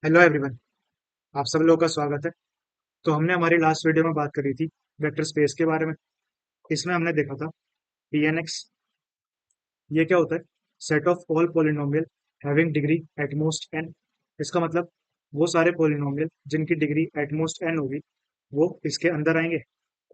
Hello everyone. आप सब लोगों का स्वागत है। तो हमने हमारी लास्ट वीडियो में बात करी थी वेक्टर स्पेस के बारे में। इसमें हमने देखा था Pnx। ये क्या होता है? Set of all polynomial having degree at most n। इसका मतलब वो सारे पॉलिनोमियल जिनकी डिग्री एट मोस्ट n होगी वो इसके अंदर आएंगे।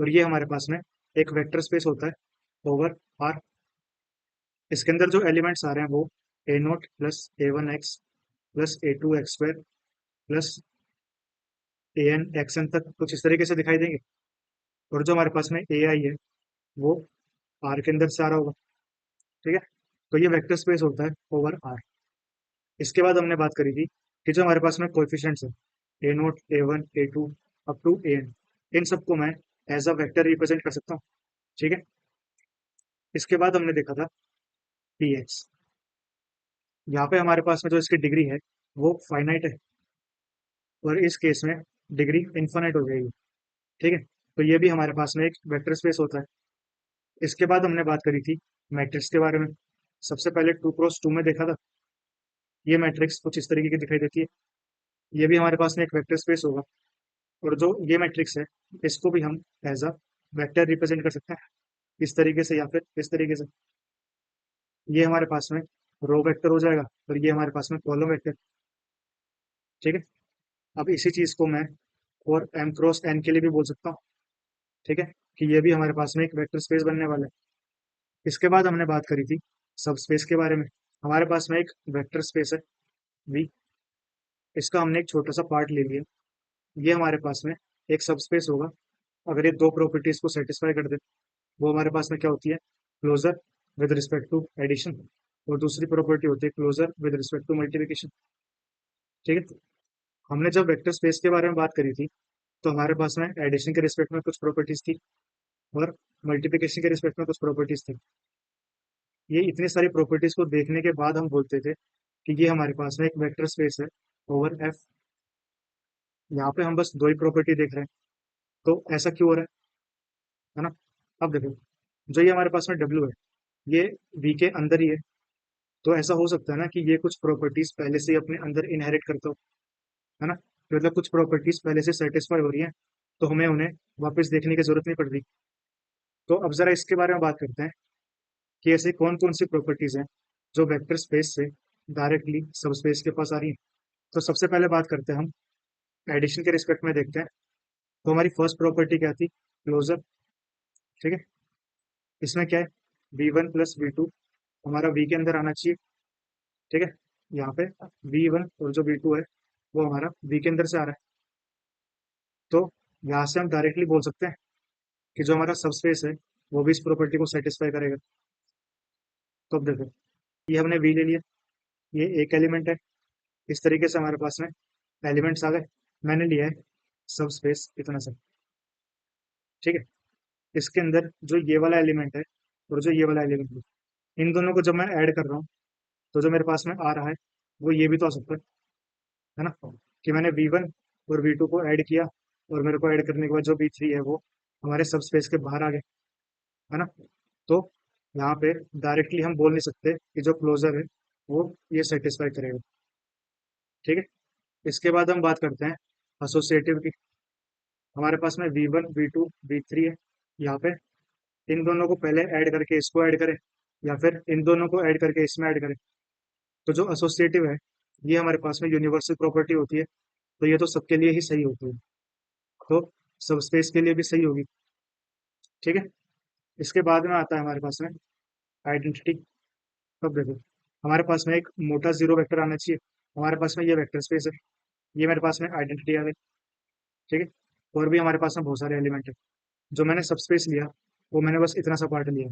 और ये हमारे पास में एक वेक्टर स्पेस होता है ओवर R। इसके अंदर जो एलिमेंट्स आ रहे हैं वो a0 plus a1x plus a2x² plus an तक कुछ इस तरीके से दिखाई देंगे। और जो हमारे पास में ए आई है वो आर के अंदर से आ रहा होगा। ठीक है। तो ये वेक्टर स्पेस होता है ओवर आर। इसके बाद हमने बात करी थी कि जो हमारे पास में कोएफिशिएंट्स है a0 a1 a2 up to an, इन सबको मैं एज अ वेक्टर रिप्रेजेंट कर सकता हूँ। ठीक है। इसके बाद हमने देखा था पी एक्स। यहाँ पे हमारे पास में जो इसकी डिग्री है वो फाइनाइट है और इस केस में डिग्री इन्फानाइट हो जाएगी। ठीक है। तो ये भी हमारे पास में एक वेक्टर स्पेस होता है। इसके बाद हमने बात करी थी मैट्रिक्स के बारे में। सबसे पहले 2x2 में देखा था। ये मैट्रिक्स कुछ इस तरीके की दिखाई देती है। ये भी हमारे पास में एक वेक्टर स्पेस होगा। और जो ये मैट्रिक्स है इसको भी हम एज अ वेक्टर रिप्रेजेंट कर सकते हैं, इस तरीके से या फिर इस तरीके से। ये हमारे पास में रो वेक्टर हो जाएगा और ये हमारे पास में कॉलम वेक्टर। ठीक है। अब इसी चीज को मैं और एम क्रॉस एन के लिए भी बोल सकता हूँ। ठीक है। कि ये भी हमारे पास में एक वेक्टर स्पेस बनने वाला है। इसके बाद हमने बात करी थी सब स्पेस के बारे में। हमारे पास में एक वेक्टर स्पेस है वी। इसका हमने एक छोटा सा पार्ट ले लिया। ये हमारे पास में एक सब स्पेस होगा अगर ये दो प्रॉपर्टीज को सेटिस्फाई कर दे। वो हमारे पास में क्या होती है? Closure with respect to addition. और दूसरी प्रॉपर्टी होती है closure with respect to multiplication. ठीक है। हमने जब वेक्टर स्पेस के बारे में बात करी थी तो हमारे पास में एडिशन के रिस्पेक्ट में कुछ प्रॉपर्टीज थी और मल्टीप्लिकेशन के रिस्पेक्ट में कुछ प्रॉपर्टीज थी। ये इतनी सारी प्रॉपर्टीज को देखने के बाद हम बोलते थे कि ये हमारे पास में एक वेक्टर स्पेस है ओवर एफ। यहाँ पे हम बस दो ही प्रॉपर्टी देख रहे हैं। तो ऐसा क्यों हो रहा है ना? अब देखो, जो ये हमारे पास में डब्ल्यू है ये वी के अंदर ही है। तो ऐसा हो सकता है ना कि ये कुछ प्रॉपर्टीज पहले से ही अपने अंदर इनहेरिट करता हो, है ना? तो मतलब कुछ प्रॉपर्टीज पहले से सेटिस्फाई हो रही हैं तो हमें उन्हें वापस देखने की जरूरत नहीं पड़ रही। तो अब जरा इसके बारे में बात करते हैं कि ऐसे कौन कौन सी प्रॉपर्टीज हैं जो वेक्टर स्पेस से डायरेक्टली सब स्पेस के पास आ रही हैं। तो सबसे पहले बात करते हैं हम एडिशन के रिस्पेक्ट में देखते हैं। तो हमारी फर्स्ट प्रॉपर्टी क्या थी? क्लोजर। ठीक है। इसमें क्या है? v1 प्लस v2 हमारा v के अंदर आना चाहिए। ठीक है। यहाँ पे v1 और जो v2 है वो हमारा v के अंदर से आ रहा है। तो यहाँ से हम डायरेक्टली बोल सकते हैं कि जो हमारा सब स्पेस है वो भी इस प्रॉपर्टी को सेटिस्फाई करेगा। तो अब देखो, ये हमने v ले लिया। ये एक एलिमेंट है। इस तरीके से हमारे पास में एलिमेंट्स आ गए। मैंने लिया है सब स्पेस इतना सब। ठीक है। इसके अंदर जो ये वाला एलिमेंट है और जो ये वाला एलिमेंट है, इन दोनों को जब मैं ऐड कर रहा हूँ तो जो मेरे पास में आ रहा है वो ये भी तो आ सकता है ना? कि मैंने v1 और v2 को ऐड किया और मेरे को ऐड करने के बाद जो v3 है वो हमारे सब स्पेस के बाहर आ गए, है ना? तो यहाँ पे डायरेक्टली हम बोल नहीं सकते कि जो क्लोजर है वो ये सेटिस्फाई करेगा। ठीक है। इसके बाद हम बात करते हैं एसोसिएटिव की। हमारे पास में v1 v2 v3 है। यहाँ पे इन दोनों को पहले ऐड करके इसको ऐड करें या फिर इन दोनों को ऐड करके इसमें ऐड करें। तो जो एसोसिएटिव है ये हमारे पास में यूनिवर्सल प्रॉपर्टी होती है। तो ये तो सबके लिए ही सही होती है। तो सब स्पेस के लिए भी सही होगी। ठीक है। इसके बाद में आता है हमारे पास में आइडेंटिटी। अब देखो, हमारे पास में एक मोटा जीरो वेक्टर आना चाहिए। हमारे पास में ये वेक्टर स्पेस है। ये मेरे पास में आइडेंटिटी आ गई। ठीक है। और भी हमारे पास में बहुत सारे एलिमेंट है। जो मैंने सब स्पेस लिया वो मैंने बस इतना सा पार्ट लिया।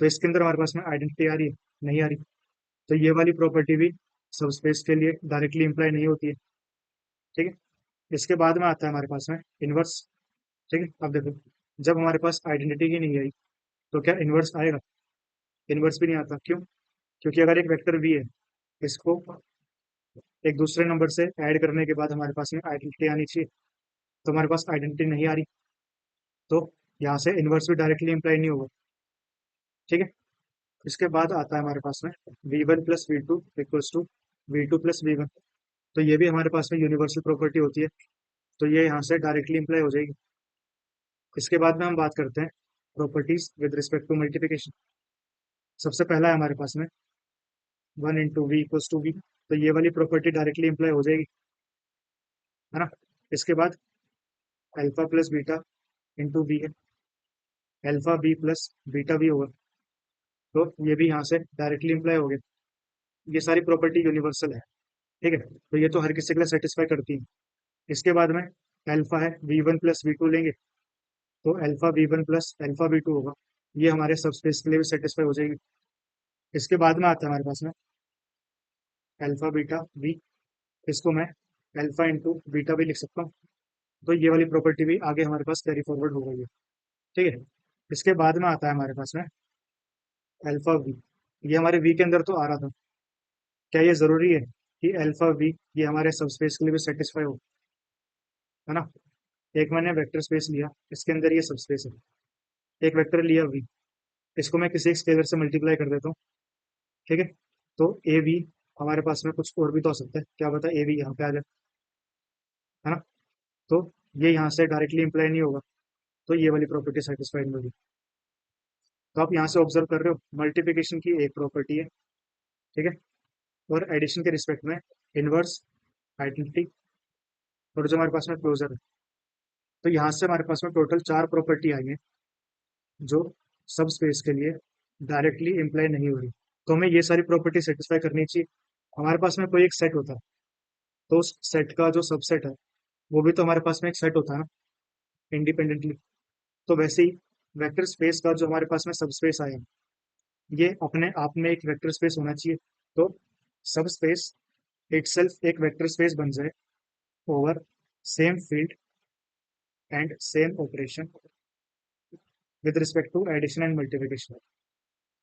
तो इसके अंदर हमारे पास में आइडेंटिटी आ रही है? नहीं आ रही। तो ये वाली प्रॉपर्टी भी सब स्पेस के लिए डायरेक्टली इंप्लाई नहीं होती है। ठीक है। इसके बाद में आता है हमारे पास में इनवर्स। ठीक है। अब देखो, जब हमारे पास आइडेंटिटी ही नहीं आई तो क्या इनवर्स आएगा? इनवर्स भी नहीं आता। क्यों? क्योंकि अगर एक वेक्टर वी है इसको एक दूसरे नंबर से ऐड करने के बाद हमारे पास में आइडेंटिटी आनी चाहिए। तो हमारे पास आइडेंटिटी नहीं आ रही। तो यहाँ से इनवर्स भी डायरेक्टली इंप्लाई नहीं होगा। ठीक है। इसके बाद आता है हमारे पास में V one plus V two equals to V two plus V one. तो ये भी हमारे पास में यूनिवर्सल प्रॉपर्टी होती है, तो ये यहाँ से डायरेक्टली इंप्लाई हो जाएगी। इसके बाद में हम बात करते हैं properties with respect to multiplication. सबसे पहला है हमारे पास में 1 × v = v, तो ये वाली प्रॉपर्टी डायरेक्टली इंप्लाई हो जाएगी, है ना। इसके बाद alpha plus beta into V है, अल्फा बी प्लस बीटा भी होगा, तो ये भी यहाँ से डायरेक्टली इंप्लाई हो गया। ये सारी प्रॉपर्टी यूनिवर्सल है, ठीक है, तो ये तो हर किसी के लिए सेटिस्फाई करती है। इसके बाद में अल्फा है v1 + v2 लेंगे, तो alpha v1 plus alpha v2 होगा, ये हमारे सबस्पेस के लिए भी सेटिस्फाई हो जाएगी। इसके बाद में आता है हमारे पास में अल्फा बीटा v, इसको मैं अल्फा इंटू बीटा भी लिख सकता हूँ, तो ये वाली प्रॉपर्टी भी आगे हमारे पास कैरी फॉरवर्ड हो गई है, ठीक है। इसके बाद में आता है हमारे पास में अल्फा वी, ये हमारे वी के अंदर तो आ रहा था, क्या ये जरूरी है कि अल्फा वी ये हमारे सबस्पेस के लिए भी सेटिस्फाई हो, है ना। एक मैंने वेक्टर स्पेस लिया, इसके अंदर ये सबस्पेस है, एक वेक्टर लिया वी, इसको मैं किसी एक स्केलर से मल्टीप्लाई कर देता हूँ, ठीक है। तो ए वी हमारे पास में कुछ और भी तो हो सकता है, क्या पता ए वी यहाँ पे आ जाए, है ना। तो ये यहाँ से डायरेक्टली इंप्लाई नहीं होगा, तो ये वाली प्रॉपर्टी सेटिस्फाइड होगी। तो आप यहाँ से ऑब्जर्व कर रहे हो मल्टीप्लिकेशन की एक प्रॉपर्टी है, ठीक है, और एडिशन के रिस्पेक्ट में इनवर्स, आइडेंटिटी, और जो हमारे पास में क्लोजर है, तो यहाँ से हमारे पास में टोटल 4 प्रॉपर्टी आई है जो सब स्पेस के लिए डायरेक्टली इंप्लाई नहीं हो रही। तो हमें ये सारी प्रॉपर्टी सेटिस्फाई करनी चाहिए। हमारे पास में कोई एक सेट होता है, तो उस सेट का जो सबसेट है वो भी तो हमारे पास में एक सेट होता है ना, इंडिपेंडेंटली। तो वैसे ही वेक्टर स्पेस का जो हमारे पास में सब स्पेस आया, ये अपने आप में एक वेक्टर स्पेस होना चाहिए, तो सब स्पेस इटसेल्फ एक वेक्टर स्पेस बन जाए over same field and same operation with respect to addition and multiplication.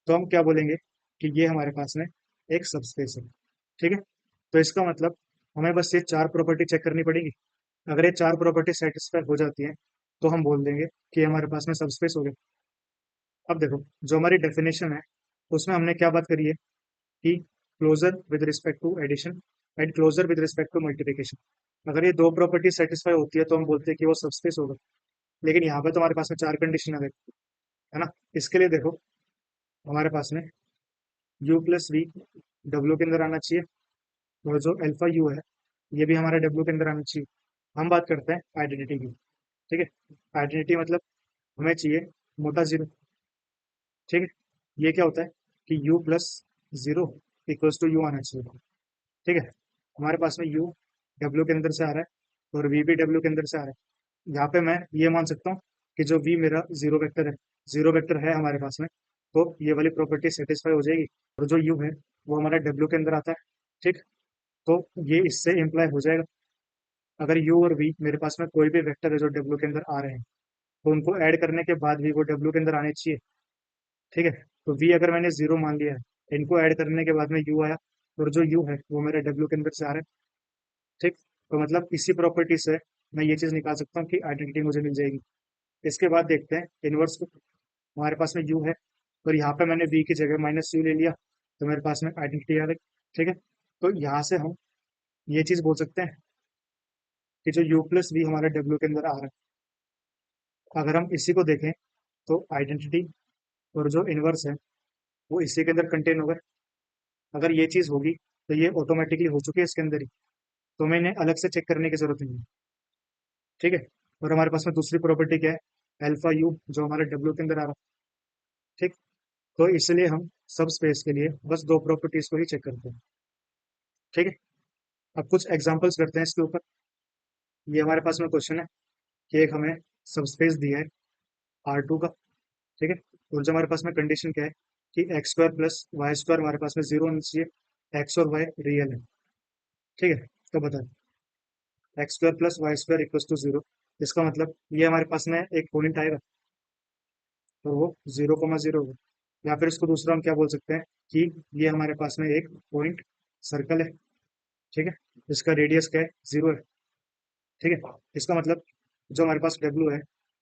तो हम क्या बोलेंगे कि ये हमारे पास में एक सबस्पेस है, ठीक है। तो इसका मतलब हमें बस ये 4 प्रॉपर्टी चेक करनी पड़ेगी। अगर ये 4 प्रॉपर्टी सेटिस्फाई हो जाती हैं तो हम बोल देंगे कि हमारे पास में सबस्पेस हो गया। अब देखो, जो हमारी डेफिनेशन है उसमें हमने क्या बात करी है कि closure with respect to addition and closure with respect to multiplication. अगर ये दो प्रॉपर्टी सेटिस्फाई होती है तो हम बोलते हैं कि वो सबस्पेस होगा। लेकिन यहाँ पे तो हमारे पास में 4 कंडीशन है ना। इसके लिए देखो, हमारे पास में u प्लस वी डब्ल्यू के अंदर आना चाहिए, और जो अल्फा यू है ये भी हमारा डब्ल्यू के अंदर आना चाहिए। हम बात करते हैं आइडेंटिटी की, ठीक है। आइडेंटिटी मतलब हमें चाहिए मोटा जीरो, ठीक है। ये क्या होता है कि u plus zero equals to U आना चाहिए, ठीक है। हमारे पास में u डब्ल्यू के अंदर से आ रहा है और v भी डब्ल्यू के अंदर से आ रहा है। यहाँ पे मैं ये मान सकता हूँ कि जो v मेरा जीरो वेक्टर है, जीरो वेक्टर है हमारे पास में, तो ये वाली प्रॉपर्टी सेटिस्फाई हो जाएगी। और जो u है वो हमारा डब्ल्यू के अंदर आता है, ठीक। तो ये इससे इम्प्लाई हो जाएगा। अगर u और v मेरे पास में कोई भी वेक्टर है जो डब्ल्यू के अंदर आ रहे हैं, तो उनको ऐड करने के बाद भी वो डब्ल्यू के अंदर आने चाहिए, ठीक है। तो v अगर मैंने जीरो मान लिया है, इनको ऐड करने के बाद में u आया, और जो u है वो मेरा डब्ल्यू के अंदर से आ रहा है, ठीक। तो मतलब इसी प्रॉपर्टी से मैं ये चीज निकाल सकता हूँ कि आइडेंटिटी मुझे मिल जाएगी। इसके बाद देखते हैं इनवर्स को। हमारे पास में u है और यहाँ पे मैंने v की जगह माइनस यू ले लिया, तो मेरे पास में आइडेंटिटी आ गई, ठीक है। तो यहाँ से हम ये चीज बोल सकते हैं कि जो u प्लस वी हमारे डब्ल्यू के अंदर आ रहा है, अगर हम इसी को देखें तो आइडेंटिटी और जो इनवर्स है वो इसी के अंदर कंटेन होगा। अगर ये चीज होगी तो ये ऑटोमेटिकली हो चुकी है इसके अंदर ही, तो हमें इन्हें अलग से चेक करने की जरूरत नहीं है, ठीक है। और हमारे पास में दूसरी प्रॉपर्टी क्या है, अल्फा यू जो हमारे डब्ल्यू के अंदर आ रहा है, ठीक। तो इसलिए हम सब स्पेस के लिए बस दो प्रॉपर्टीज को ही चेक करते हैं, ठीक है। अब कुछ एग्जांपल्स करते हैं इसके ऊपर। ये हमारे पास में क्वेश्चन है कि एक हमें सब स्पेस दिया है R2 का, ठीक है। और जो हमारे पास में कंडीशन क्या है कि x² + y² हमारे पास में जीरो होना चाहिए, x और y रियल है, ठीक है। तो बताओ x² + y² equals to zero, इसका मतलब ये हमारे पास में एक पॉइंट आएगा और वो 0,0 होगा। या फिर इसको दूसरा हम क्या बोल सकते हैं कि ये हमारे पास में एक पॉइंट सर्कल है, ठीक है, इसका रेडियस क्या है, जीरो है, ठीक है। इसका मतलब जो हमारे पास डब्ल्यू है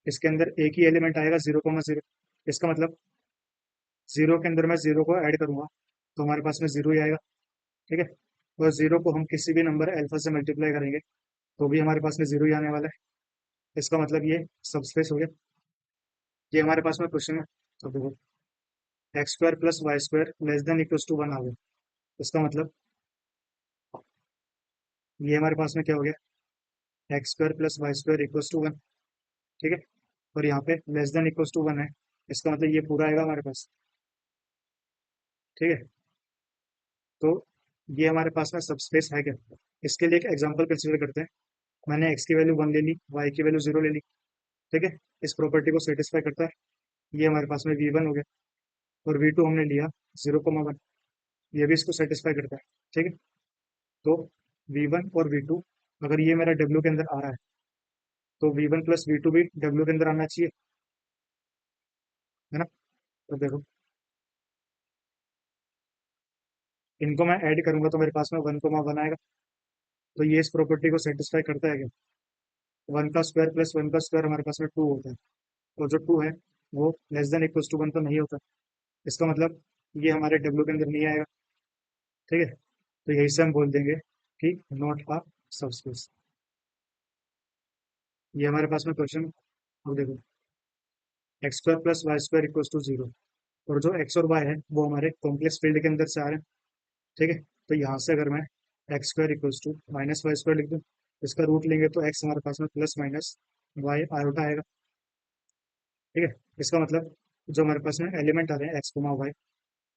इसके अंदर एक ही एलिमेंट आएगा 0,0, इसका मतलब जीरो के अंदर मैं जीरो को ऐड करूंगा तो हमारे पास में जीरो ही आएगा, ठीक है। और जीरो को हम किसी भी नंबर अल्फा से मल्टीप्लाई करेंगे तो भी हमारे पास में जीरो ही आने वाला है। इसका मतलब ये सब स्पेस हो गया। ये हमारे पास में क्वेश्चन है। तो देखो, x square plus Y square less than equals to one आ गया। इसका मतलब ये हमारे पास में क्या हो गया, X square plus Y square equals to one. ठीक है, और यहाँ पे less than equals to one है। इसका मतलब ये पूरा आएगा हमारे पास। ठीक है, तो ये हमारे पास में सब स्पेस है क्या। इसके लिए एक एग्जांपल कंसीडर करते हैं। मैंने एक्स की वैल्यू वन ले ली, वाई की वैल्यू जीरो ले ली। ठीक है, इस प्रॉपर्टी को सेटिस्फाई करता है। ये हमारे पास में वी वन हो गया, और वी टू हमने लिया जीरो कोमा वन, ये भी इसको सेटिस्फाई करता है। ठीक है, तो वी वन और वी टू, अगर ये मेरा डब्ल्यू के अंदर आ रहा है तो V one plus V two भी डब्ल्यू के अंदर आना चाहिए, है ना। तो देखो, इनको मैं ऐड करूंगा तो मेरे पास में वन कोमा वन आएगा। तो ये इस प्रॉपर्टी को सेटिस्फाई करता है क्या। वन का स्क्वायर प्लस वन का स्क्वायर हमारे पास में टू होता है, और जो टू है वो less than equals to one तो नहीं होता। इसका मतलब ये हमारे डब्ल्यू के अंदर नहीं आएगा। ठीक है, तो यही से हम बोल देंगे कि नॉट अ सबस्पेस। ये हमारे पास में क्वेश्चन। अब देखो, x square plus Y square equals to zero, और जो एक्स और वाई है वो हमारे कॉम्प्लेक्स फील्ड के अंदर से आ रहे हैं। ठीक है, तो यहाँ से अगर मैं X square equals to minus Y square लिख दूँ, इसका रूट लेंगे तो एक्स हमारे पास में प्लस माइनस वाई आयोटा आएगा। ठीक है, इसका मतलब जो हमारे पास में एलिमेंट आ रहे हैं एक्स कोमा वाई,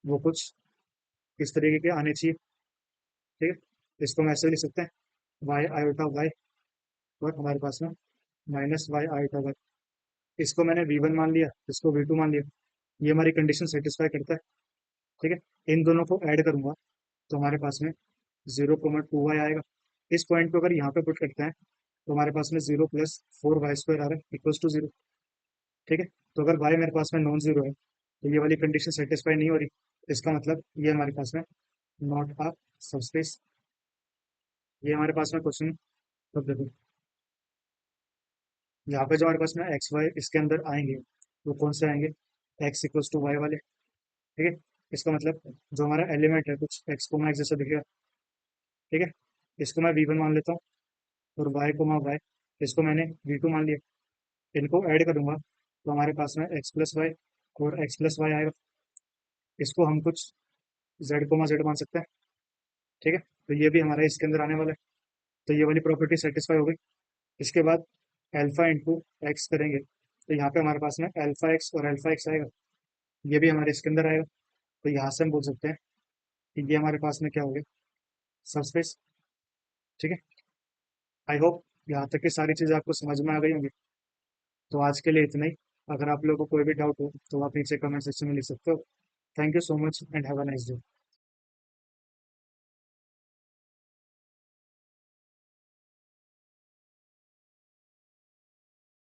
वो कुछ इस तरीके के आने चाहिए। ठीक है, इसको हम ऐसे लिख सकते हैं, वाई आयोटा वाई, और हमारे पास में माइनस वाई आयोटा वाई। इसको मैंने वी वन मान लिया, इसको वी टू मान लिया। ये हमारी कंडीशन सेटिस्फाई करता है। ठीक है, इन दोनों को ऐड करूंगा तो हमारे पास में जीरो कोमा टू वाई आएगा। इस पॉइंट को अगर यहाँ पे पुट करते हैं तो हमारे पास में zero plus four y square आ रहा है इक्वल्स टू जीरो। ठीक है, तो अगर वाई मेरे पास में नॉन जीरो है तो ये वाली कंडीशन सेटिस्फाई नहीं हो रही। इसका मतलब ये हमारे पास में नॉट अ सबस्पेस। ये हमारे पास में क्वेश्चन। अब देखो, यहाँ पे जो हमारे पास में एक्स वाई इसके अंदर आएंगे वो कौन से आएंगे, एक्स इक्वल्स टू वाई वाले। ठीक है, इसका मतलब जो हमारा एलिमेंट है कुछ एक्स कोमा एक्स जैसा दिखेगा। ठीक है, इसको मैं वी वन मान लेता हूँ, और वाई कोमा वाई इसको मैंने वी टू मान लिया। इनको ऐड करूंगा तो हमारे पास में एक्स प्लस वाई और एक्स प्लस वाई आएगा। इसको हम कुछ जेड कोमा जेड मान सकते हैं। ठीक है, तो ये भी हमारा इसके अंदर आने वाला है। तो ये वाली प्रॉपर्टी सेटिस्फाई हो गई। इसके बाद एल्फा इंटू एक्स करेंगे तो यहाँ पे हमारे पास में एल्फा एक्स और एल्फा एक्स आएगा। ये भी हमारे इसके अंदर आएगा। तो यहाँ से हम बोल सकते हैं कि ये हमारे पास में क्या हो गया, सबस्पेस। ठीक है, आई होप यहाँ तक की सारी चीज़ें आपको समझ में आ गई होंगी। तो आज के लिए इतना ही। अगर आप लोगों को कोई भी डाउट हो तो आप नीचे कमेंट सेक्शन में लिख सकते हो। Thank you so much and have a nice day.